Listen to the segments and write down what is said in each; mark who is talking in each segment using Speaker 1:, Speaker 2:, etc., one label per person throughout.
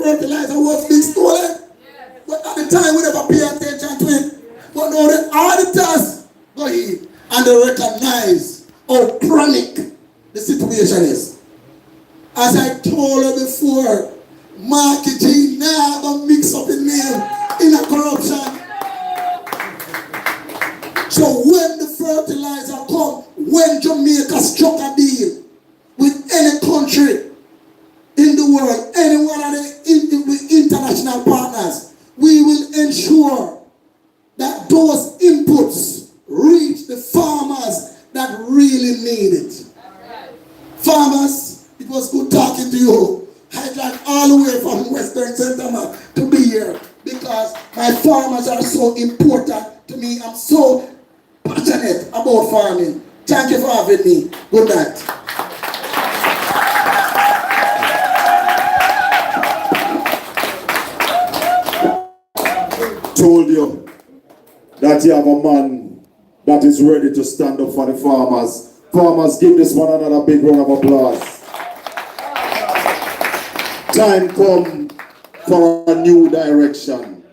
Speaker 1: fertilizer was being stolen. But at the time we never pay attention to it. But now the auditors go in and they recognize how chronic the situation is. As I told you before, Marky G never mix up the name in a corruption. So when the fertilizer come, when Jamaica struck a deal with any country in the world, any one of the international partners, we will ensure that those inputs reach the farmers that really need it. Farmers, it was good talking to you. I drive all the way from Western Central to be here because my farmers are so important to me. I'm so passionate about farming. Thank you for having me. Good night.
Speaker 2: Told you that you have a man that is ready to stand up for the farmers. Farmers, give this one another big round of applause. Time come for a new direction.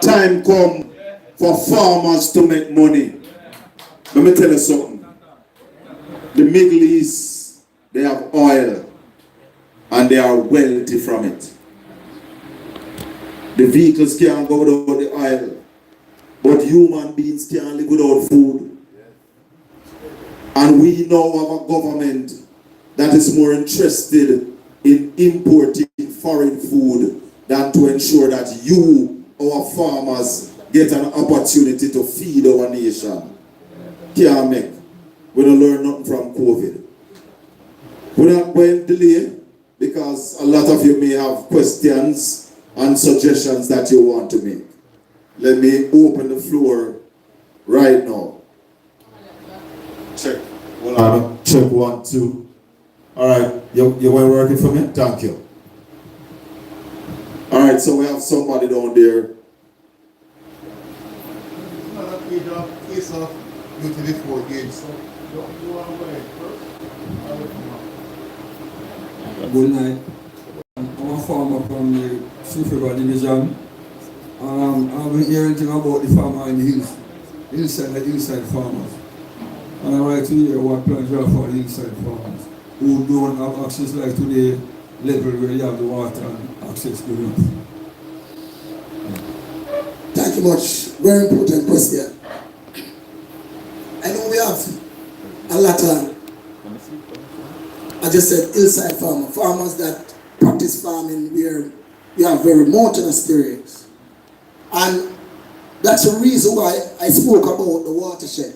Speaker 2: Time come for farmers to make money. Let me tell you something. The Middle East, they have oil and they are wealthy from it. The vehicles can't go without the oil, but human beings can't live without food. And we now have a government that is more interested in importing foreign food than to ensure that you, our farmers, get an opportunity to feed our nation. Can't make. We don't learn nothing from COVID. We're not going to delay because a lot of you may have questions and suggestions that you want to make. Let me open the floor right now. Check. Hold on. Check 1, 2. All right. You were working for me? Thank you. All right. So we have somebody down there.
Speaker 3: Case of utility 4 games.
Speaker 4: Good night. I'm a farmer from the River Division. I've been hearing things about the farmer in the hills, the hillside farmers. And I like to hear what plans you have for the hillside farmers who don't have access like to the level where you have the water and access to enough.
Speaker 1: Thank you much. Very important question. I know we have a lot of, I just said, hillside farmers that practice farming where we have very mountain experience. And that's the reason why I spoke about the watershed.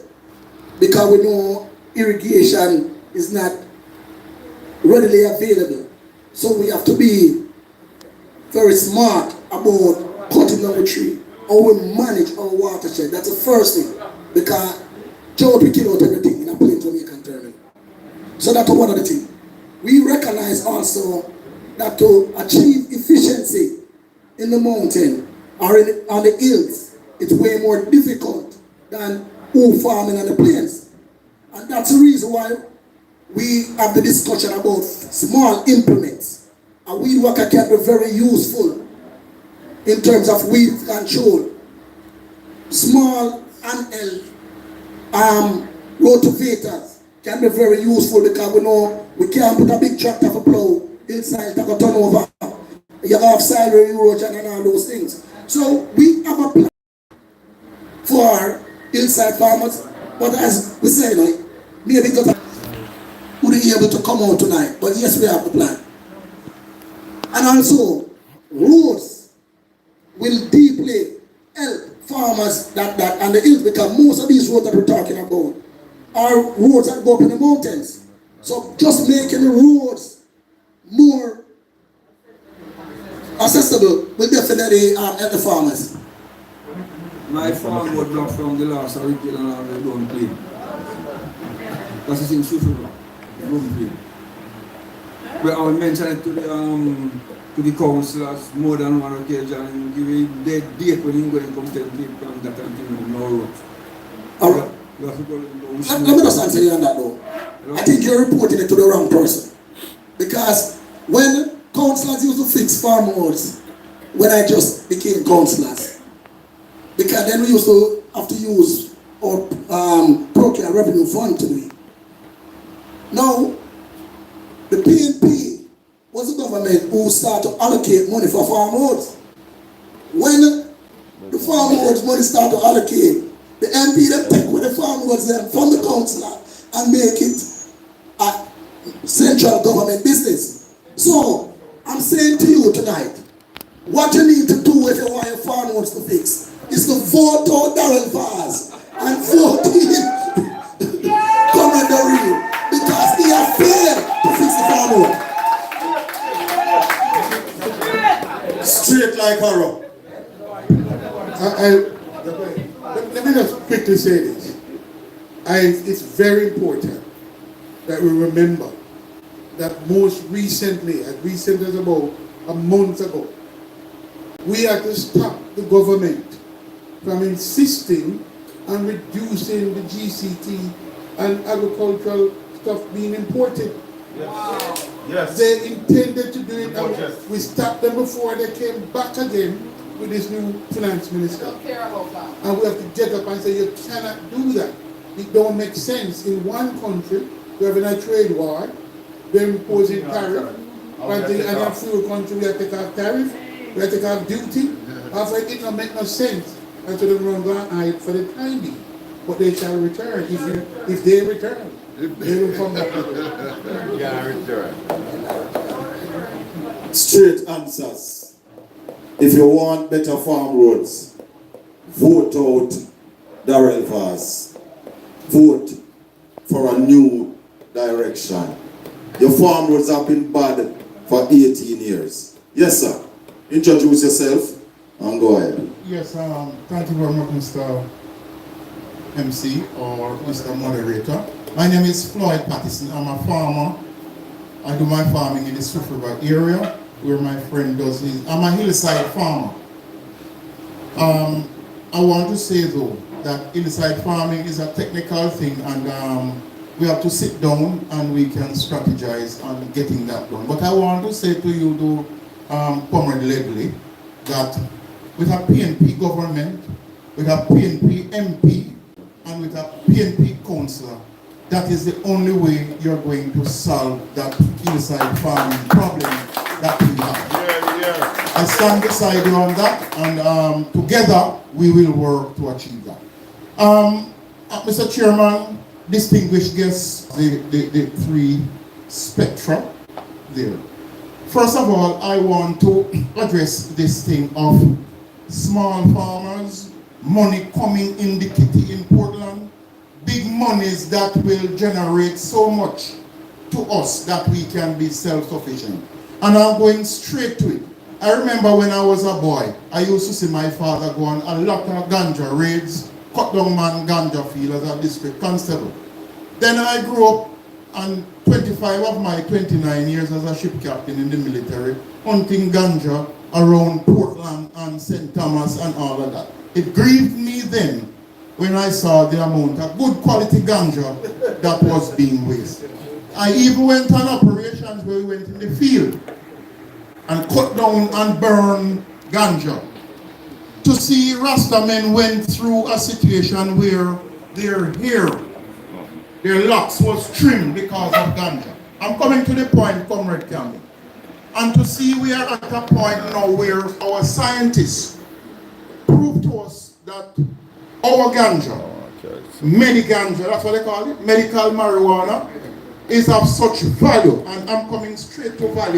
Speaker 1: Because we know irrigation is not readily available. So we have to be very smart about cutting down the tree. How we manage our watershed. That's the first thing. Because Joe we kill out everything in a plain Jamaican term. So that's one of the things. We recognize also that to achieve efficiency in the mountain or on the hills, it's way more difficult than farming on the plains. And that's the reason why we have the discussion about small implements. A weed whacker can be very useful in terms of weed control. Small handheld rotovators can be very useful because we know we can't put a big tractor for plow hillside that will turn over. You have salary erosion and all those things. So we have a plan for hillside farmers, but as we say, maybe because we wouldn't be able to come out tonight, but yes, we have a plan. And also, roads will deeply help farmers that and the hills, because most of these roads that we're talking about are roads that go up in the mountains. So just making the roads more accessible will definitely help the farmers.
Speaker 4: My farm was blocked from the last original and they don't clean. That's the thing, Suffolk. They don't clean. But I will mention it to the councillors more than one occasion and give a dead date when you go and come tell people that I'm doing no roads.
Speaker 1: Alright. Let me just answer you on that though. I think you're reporting it to the wrong person. Because when councillors used to fix farmhouse when I just became councillors. Because then we used to have to use our procure revenue fund to do it. Now, the PNP was the government who started to allocate money for farmhouse. When the farmhouse money started to allocate, the MP them take with the farmhouse from the councillor and make it a central government business. So, I'm saying to you tonight, what you need to do if you want your farmhouse to fix is to vote out Darrell Vaz and vote in Commander Reed because he has failed to fix the farmhouse.
Speaker 2: Straight like arrow.
Speaker 3: Let me just quickly say this. It's very important that we remember that most recently, as recent as about a month ago, we had to stop the government from insisting on reducing the GCT and agricultural stuff being imported.
Speaker 5: Wow. Yes.
Speaker 3: They intended to do it, and we stopped them before they came back again with this new finance minister.
Speaker 5: Don't care about that.
Speaker 3: And we have to get up and say, you cannot do that. It don't make sense. In one country, we're having a trade war, they're imposing tariff. And in a few country, we have to take off tariff, we have to take off duty. After it don't make no sense. And so they run down hide for the time being. But they shall return. If they return, they will come back.
Speaker 5: Yeah, return.
Speaker 2: Straight answers. If you want better farm roads, vote out Darrell Vaz. Vote for a new direction. Your farm roads have been bad for 18 years. Yes, sir. Introduce yourself and go ahead.
Speaker 3: Yes, thank you very much, Mr. MC or Mr. Moderator. My name is Floyd Pattison. I'm a farmer. I do my farming in the Swift River area where my friend does his. I'm a hillside farmer. I want to say though that hillside farming is a technical thing, and we have to sit down and we can strategize on getting that done. But I want to say to you though, Comrade Ledley, that with a PNP government, with a PNP MP, and with a PNP councillor, that is the only way you're going to solve that hillside farming problem that we have.
Speaker 5: Yeah.
Speaker 3: I stand beside you on that, and together we will work to achieve that. Mr. Chairman, distinguished guests, the three spectra there. First of all, I want to address this thing of small farmers, money coming in the kitty in Portland, big monies that will generate so much to us that we can be self-sufficient. And I'm going straight to it. I remember when I was a boy, I used to see my father go on a lot of ganja raids, cut down man ganja field as a district constable. Then I grew up, and 25 of my 29 years as a ship captain in the military, hunting ganja around Portland and St. Thomas and all of that. It grieved me then when I saw the amount of good quality ganja that was being wasted. I even went on operations where we went in the field and cut down and burn ganja. To see Rasta men went through a situation where their hair, their locks was trimmed because of ganja. I'm coming to the point, Comrade Campbell. And to see we are at a point now where our scientists prove to us that our ganja, ganja, that's what they call it, medical marijuana, is of such value. And I'm coming straight to value.